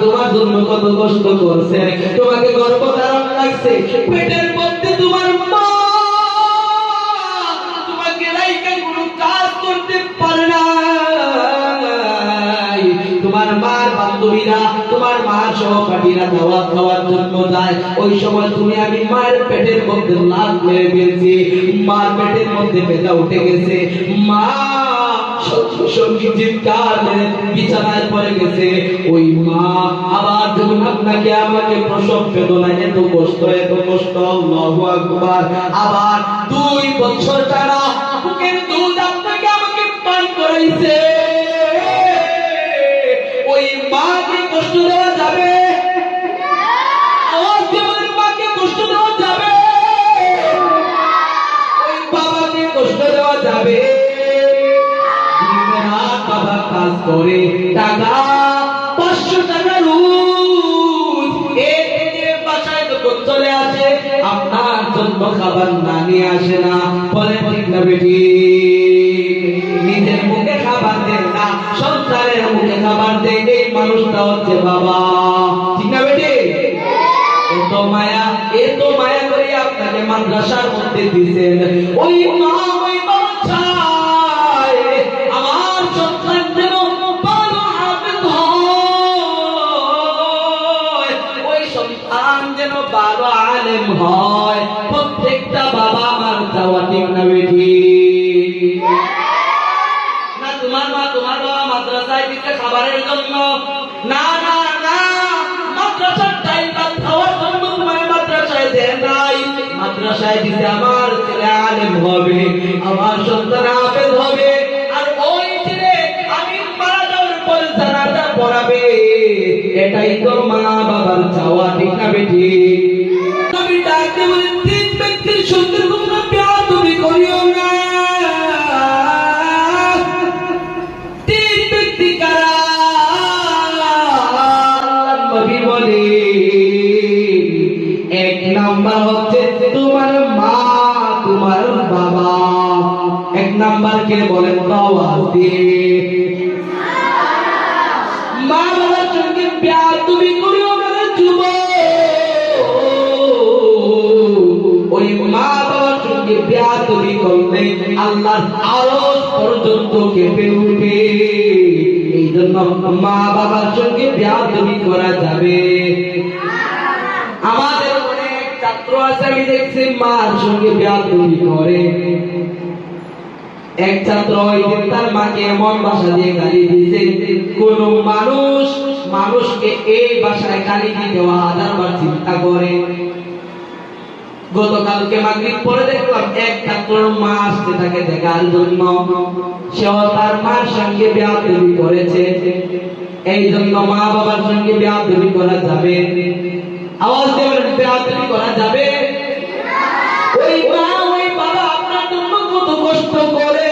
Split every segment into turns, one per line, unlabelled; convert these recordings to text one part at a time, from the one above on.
তোমার জন্য কত কষ্ট করছে, তোমাকে গর্ভধারণ লাগছে, পেটের মধ্যে তোমার মা তোমাকে রাইখা কোনো কাজ করতে পারে না। তোমার মার বান্ধবীরা, তোমার মার সহপাঠীরা দাওয়াত খাওয়ার জন্য যায়, ওই সময় তুমি আমি মায়ের পেটের মধ্যে লাল মেরে ফেলছি, মার পেটের মধ্যে ব্যথা উঠে গেছে, মা সঙ্গী চিৎকার মেরে বিছানায় পড়ে গেছে। ওই মা আবার যখন আপনাকে আমাকে প্রসব বেদনা, এত কষ্ট আল্লাহু আকবার, আবার 2 বছর টানা বুকের দুধ আপনাকে আমাকে পান করাইছে। ওই মাকে কষ্ট দেওয়া যাবে? আমার জীবনের মাকে কষ্ট দেওয়া যাবে? ওই বাবাকে কষ্ট দেওয়া যাবে? বাবা কাজ করে টাকা 500 টাকা রোজ বাসায় যখন চলে আসে, আপনার জন্য খাবার না নিয়ে আসে না, বলে ঠিক না বেটি? নিজের মুখে খাবার দেন না, সন্তানের মুখে খাবার দেন, এই মানুষটা হচ্ছে বাবা, ঠিক না বেটি? এত মায়া করে আপনাকে মাদ্রাসার মধ্যে দিয়েছেন, ওই মা ওই বাবা চায় আমার সন্তান যেন ভালো হাফেজ হয়, ওই সন্তান যেন ভালো আলেম হয়। প্রত্যেকটা বাবা আমার চাওয়া, ঠিক না বেটি? না তোমার মা তোমার বাবা মাদ্রাসায় দিতে খাবারের জন্য? না না না, মাদ্রাসার টাইম খাওয়ার জন্য তোমার মাদ্রাসায় দেন নাই, মাদ্রাসায় দিতে আমার ছেলে আলেম হবে, আমার সন্তান হাফেজ হবে, আর ওই ছেলে আমি মারা যাওয়ার পর জানাজা পড়াবে। এটাই তো মা বাবার চাওয়া, ঠিক না বেটি? তুমি ডাকতে বলে 3 ব্যক্তির সঙ্গে তোমরা বেয়াদবি করিও না। 3 ব্যক্তি কারা? নবী বলে 1 নাম্বার হচ্ছে তোমার মা তোমার বাবা। 1 নাম্বার কে বলেন? আওয়াজ দিয়ে। মা বাবার সঙ্গে বেয়াদবি করিও না যুবক। ওই মা বাবার সঙ্গে বেয়াদবি করলে আল্লাহর আরশ পর্যন্ত কেঁপে উঠে। এই জন্য মা বাবার সঙ্গে বেয়াদবি করা যাবে? আমাদের অনেক ছাত্র আছে, আমি দেখছি মার সঙ্গে বেয়াদবি করে। এক ছাত্র তার মাকে এমন ভাষা দিয়ে গালি দিয়েছে, কোন মানুষকে এই ভাষায় গালি দিতে 1000 বার চিন্তা করে। গতকালকে মাগরিব পরে দেখলাম এক ছাত্রের মা আসতে থাকে দেখার জন্য, সেও তার মার সঙ্গে বেয়াদবি করেছে। এই জন্য মা বাবার সঙ্গে বেয়াদবি করা যাবে? আওয়াজ দিয়ে বলেন, বেয়াদবি করা যাবে? ওই মা ওই বাবা আপনার জন্য কত কষ্ট করে,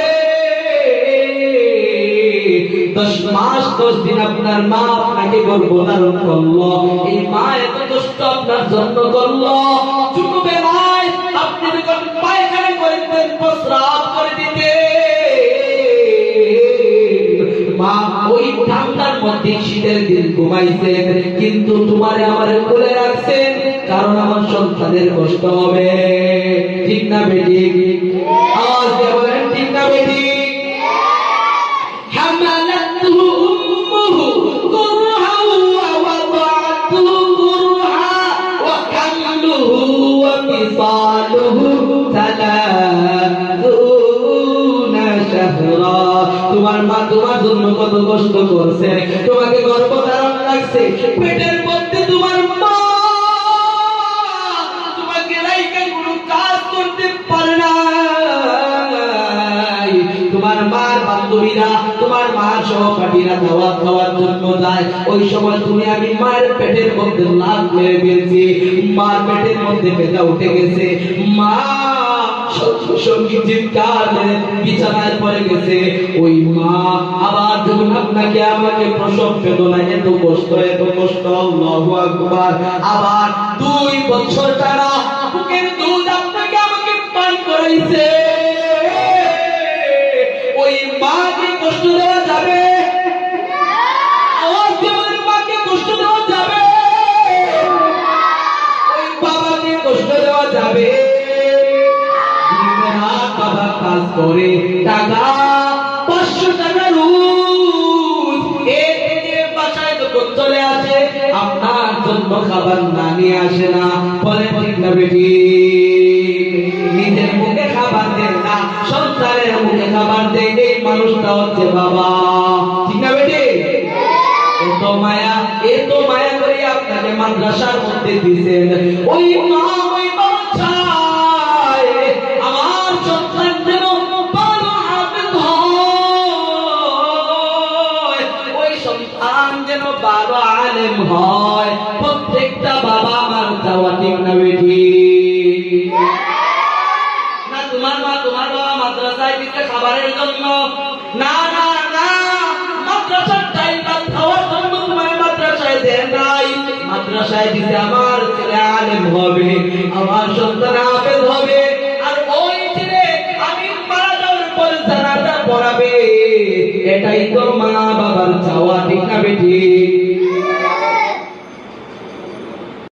10 মাস 10 দিন আপনার মা আপনাকে গর্ভধারণ করলো, এই মা এত কষ্ট আপনার জন্য করলো। ছোটবেলায় আপনি যখন পায়খানা করতেন, প্রস্রাব করে দিতেন, মা ওই ঠান্ডার মধ্যে শীতের দিন ঘুমাইছেন, কিন্তু তোমারে আমার কোলে রাখছেন, কারণ আমার সন্তানের কষ্ট হবে, ঠিক না বেটি? আওয়াজ দিয়ে বলেন, ঠিক না বেটি? তোমার মা তোমার জন্য কত কষ্ট করছে, তোমাকে গর্ভধারণ লাগছে, পেটের মধ্যে তোমার মা তোমাকে রাইখা কোনো কাজ করতে পারে না। তোমার মার বান্ধবীরা, তোমার মার সহপাঠীরা দাওয়াত খাওয়ার জন্য যায়, ওই সময় তুমি আমি মায়ের পেটের মধ্যে লাল মেরে ফেলছি, মার পেটের মধ্যে ব্যথা উঠে গেছে, মা সঙ্গী চিৎকার মেরে বিছানায় পড়ে গেছে। ওই মা আবার যখন আপনাকে আমাকে প্রসব বেদনা, এত কষ্ট আল্লাহু আকবার, আবার 2 বছর টানা বুকের দুধ আপনাকে আমাকে পান করাইছে। ওই মাকে কষ্ট দেওয়া যাবে? আমার জীবনের মাকে কষ্ট দেওয়া যাবে? করে টাকা 500 টাকা রোজ এর থেকে বাসায় যখন চলে আসে আপনার জন্য খাবার না নিয়ে আসে না, বলে ঠিক না বেটি? নিজের মুখে খাবার দেন না, সন্তানের মুখে খাবার দেয়, এই মানুষটা হচ্ছে বাবা, ঠিক না বেটি? এত মায়া করে আপনাকে মাদ্রাসার মধ্যে দিয়েছেন, ওই মা ওই বাবা চায় আমার সন্তান যেন ভালো হাফেজ হয়, ওই সন্তান যেন ভালো আলেম হয়। প্রত্যেকটা বাবা আমার চাওয়া, ঠিক না বেটি? না তোমার মা তোমার বাবা মাদ্রাসায় দিতে খাবারের জন্য? না না না, মাদ্রাসার টাইমটা খাওয়ার জন্য তোমার মাদ্রাসায় দেন নাই। মাদ্রাসায় দিতে আমার ছেলে আলেম হবে, আমার সন্তান হাফেজ হবে, আর ওই ছেলে আমি মারা যাওয়ার পর জানাজা পড়াবে। এটাই তো মা বাবার চাওয়া, ঠিক না বেটি?